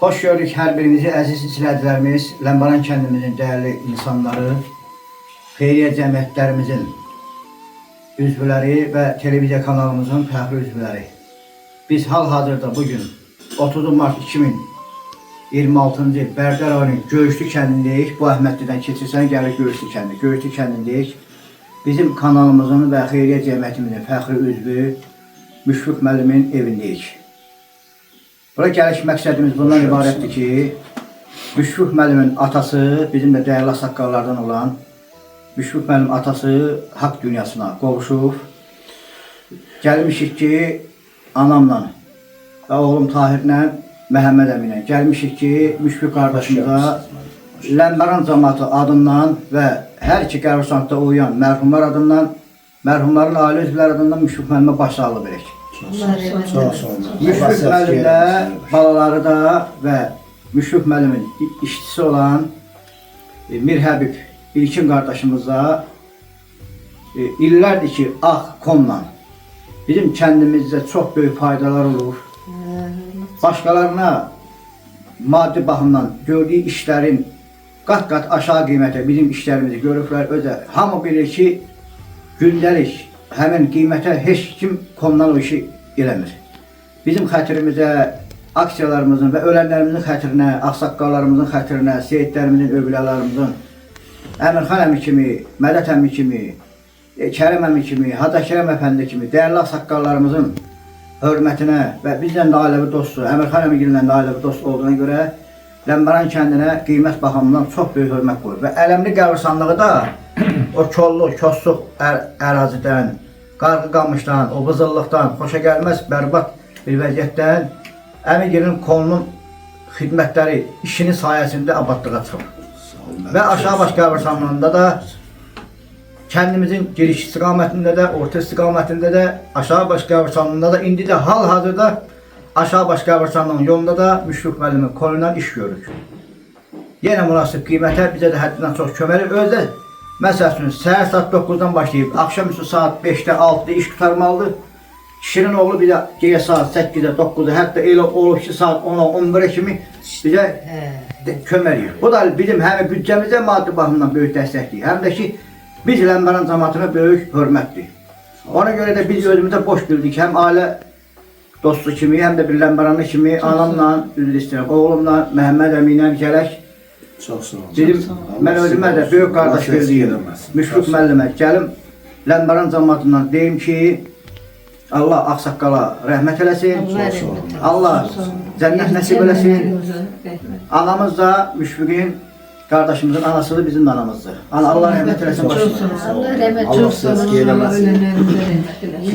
Hoş gördük hər birinizi, əziz izləyicilərimiz, Ləmbaran kəndimizin dəyərli insanları, xeyriyyə cəmiyyətlərimizin üzvləri və televiziya kanalımızın fəxri üzvləri. Biz hal-hazırda bugün 30 mart 2026-cı il Bərdər rayonunun Göyüşlü kəndindəyik. Bu Əhmədlidən keçirsən gəlir Göyüşlü kəndi. Göyüşlü kəndindəyik. Bizim kanalımızın və xeyriyyə cəmiyyətimizin fəxri üzvü Müşfiq müəllimin evindəyik. Bura gəliş məqsədimiz bundan ibarətdir ki, Müşfiq müəllimin atası, bizim də dəyərli saqqallardan olan Müşfiq müəllim atası haqq dünyasına qovuşub. Gəlmişik ki, anamla və oğlum Tahirlə, Məhəmməd əminə gəlmişik ki, Müşfiq qardaşımıza Ləmbaran cəmaatı adından və hər iki qəbirstanlıqda uyuyan mərhumlar adından, mərhumların ailə üzvləri adından Müşfiq müəllimə başsağlığı verək. Müşfiq müəllim də, balaları da və Müşfiq müəllimin işçisi olan Mir Həbib İlkin qardaşımıza illərdir ki, Ağ.com'la bizim kəndimizdə çox böyük faydalar olur. Başqalarına maddi baxımdan gördüyü işlərin qat-qat aşağı qiymətə bizim işlərimizi görürlər. Özə hamı bilir ki, gündəlik həmin qiymətə heç kim komdan o işi eləmir. Bizim xətrimizə, aksiyalarımızın və ölənlərimizin xətrinə, ağsaqqallarımızın xətrinə, seyidlərimizin, övliyalarımızın, Əmirxan əmi kimi, Mədət əmi kimi, Kərim əmi kimi, Hacı Kərəm əfəndi kimi dəyərli ağsaqqallarımızın hörmətinə və bizlə də ailəvi dostu, Əmirxan əmigillə də ailəvi dost olduğuna görə Ləmbaran kəndinə qiymət baxımından çox böyük hörmət qoyur. Və Ələmli qəbirstanlığı da o kolluq, kosluq ərazidən, qarğı-qamışdan, o vızıllıqdan, xoşa gəlməz, bərbad bir vəziyyətdən əmigilin kolunun xidmətləri işinin sayəsində abadlığa çıxır. Və aşağı baş qəbirstanlığında da kəndimizin giriş istiqamətində də, orta istiqamətində də, aşağı baş qəbirstanlığında da, indi də hal-hazırda aşağı baş qəbirstanlığının yolunda da Müşfiq müəllimin kolundan iş görürük. Yenə münasib qiymətə bizə də həddindən çox köməli. Özdə, məsəl üçün, səhər saat 9-dan başlayıb, axşamüstü saat 5-də, 6-da iş tutarmalıdır. Kişinin oğlu bizə gecə saat 8-də, 9-da, hətta elə olub ki, saat 10-a, 11-ə kimi bizə köməliyir. Bu da bizim həm büdcəmizə maddi baxımdan böyük dəstəkdir, həm də ki, biz Ləmbaran cəmaatına böyük hörmətdir. Ona görə də biz özümüzə boş bildik, həm ailə dostu kimi, həm də bir Ləmbaranlı kimi anamla, üzr istəyirəm, oğlumla, Məhəmməd əminə gələk. Mən özümə də böyük qardaş verdiyim Müşfiq müəllimə gəlim, Ləmbaran cəmaatından deyim ki, Allah ağsaqqala rəhmət eləsin, Allah cənnət nəsib eləsin. Anamız da Müşfiqin, qardaşımızın anasıdır, bizim də anamızdır. Allah rəhmət eləsin başına. Allah rəhmət olsun.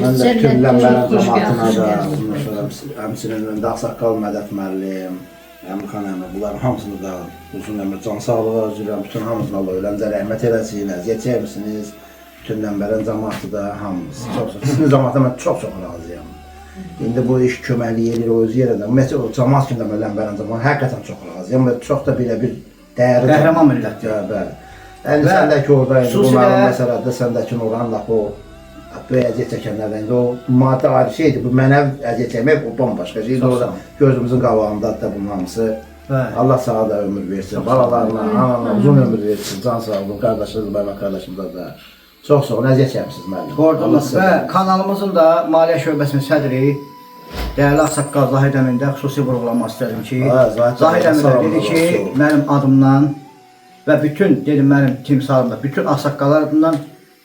Mən də bütün Ləmbaran cəmaatına da, həmçinin öndə ağsaqqal Mədət müəllim, Əmirxan əmi, bunların hamısını da uzun ömür, can sağlığı arzulayıram. Bütün hamısını Allah öləncə rəhmət eləsin, əziyyət çəkmişsiniz. Bütün Ləmbaran cəmaatı da hamımız. Sizin cəmaata mən çox-çox razıyam. İndi bu iş köməkli yedir o öz yerində. Ümumiyyətlə, o cəmaat kimi də mən Ləmbaran cəmaatı həqiqətən çox razıyam və çox da belə bir dəyərli qəhrəman millətdir. Bəli. Yəni səndəki oradaydı, bunların məsələdə səndəki oranın laf o böyük əziyyət çəkənlərdən indi o maddi ayrı şeydir, bu mənəvi əziyyət çəkmək o bambaşqa şeydir. Orada gözümüzün qabağındadır da bunun hamısı. Allah sağa da ömür versin, balalarına, anana uzun ömür versin, can sağlığı, qardaşlarımız, bərmə qardaşımıza da çox əziyyət çəkmişsiniz müəllim. Doğrudur. Və kanalımızın da maliyyə şöbəsinin sədri dəyərli ağsaqqal Zahid əmin də xüsusi vurğulamaq istədim ki, Zahid əmin də dedi ki, mənim adımdan və bütün, dedim mənim timsalımda, bütün ağsaqqallar adından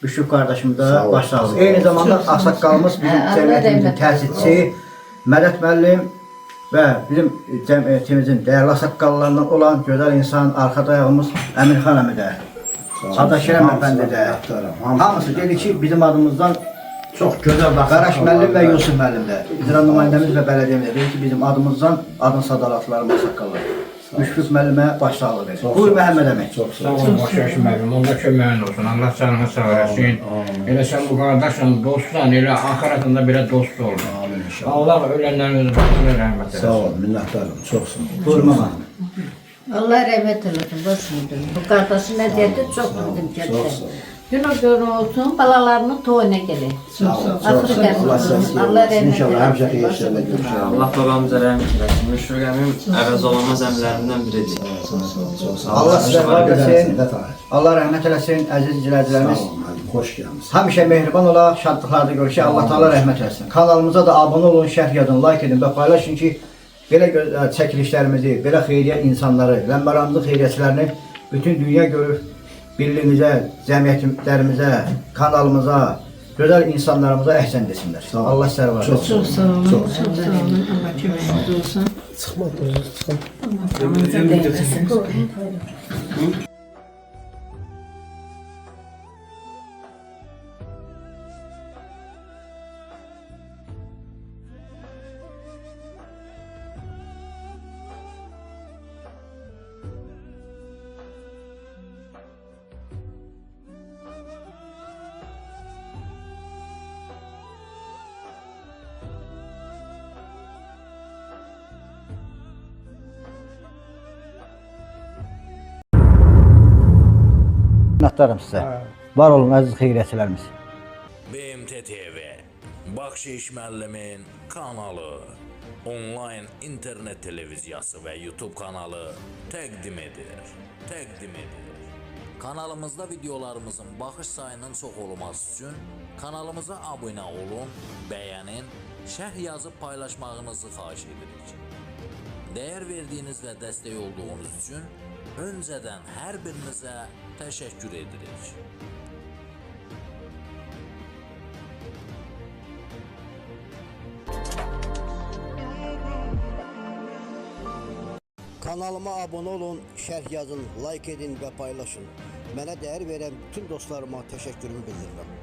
Müşfiq qardaşımıza başsağlığı. Eyni zamanda ağsaqqalımız bizim cəmiyyətimizin təsisçisi Mədət müəllim və bizim cəmiyyətimizin dəyərli ağsaqqallarından olan gözəl insan, arxa dayağımız Əmirxan əmi də, Hacı Kərəm əfəndi də, hamısı dedi ki, bizim adımızdan çox gözəl Qaraş müəllim və Yusuf müəllim də, icra nümayəndəmiz və bələdiyyəmiz də deyir ki, bizim adımızdan adın sadalatları ağsaqqallar. Müşfiq müəllimə başsağlığı verir. Buyur Məhəmməd əmi. Sağ olun, baş yaşı müəllim, Allah köməyin olsun, Allah canını sağ eləsin. Elə sən bu qardaşla dostsan, elə axiratında belə dost ol. Allah ölənlərimizin başına rəhmət eləsin. Sağ olun, minnətdarım, çox sağ olun. Buyur mama. Allah rəhmət eləsin, boş mudur. Bu qardaşın əziyyəti çox bizim kəndə. Gün o gün olsun, balalarının toyuna gelin. Sağ olun. Axırı Çok sağ olun. gəlsin. Allah sizi Allah rəhmət İnşallah eləsin. həmişə xeyir işlərlə görüşürük. Allah babamıza rəhmət eləsin. Müşfiq əmim əvəz olunmaz əmlərindən biridir. Allah sizə var etsin. Də Tahir. Allah rəhmət eləsin, əziz izləyicilərimiz. Sağ olun müəllim. Xoş gəlmisiniz. Həmişə mehriban olaq, şadlıqlarda görüşək. Allah Taala rəhmət eləsin. Kanalımıza da abunə olun, şərh yazın, like edin və paylaşın ki, belə çəkilişlərimizi, belə xeyriyyə insanları, Ləmbərandıq xeyriyyəçilərini bütün dünya görür. Birliyimizə, cəmiyyətlərimizə, kanalımıza, gözəl insanlarımıza əhsən desinlər. Allah sizə var etsin. Çox sağ olun, çox sağ olun. Allah köməyiniz olsun. Allah canınıza değmesin. Minnətdaram sizə. Var olun əziz xeyriyyəçilərimiz. BMT TV, Baxşiş müəllimin kanalı, onlayn internet televiziyası və YouTube kanalı təqdim edir. Kanalımızda videolarımızın baxış sayının çox olması üçün kanalımıza abunə olun, bəyənin, şərh yazıb paylaşmağınızı xahiş edirik. Dəyər verdiyiniz və dəstək olduğunuz üçün öncədən hər birinizə təşəkkür edirik. Kanalıma abunə olun, şərh yazın, like edin və paylaşın. Mənə dəyər verən bütün dostlarıma təşəkkürümü bildirirəm.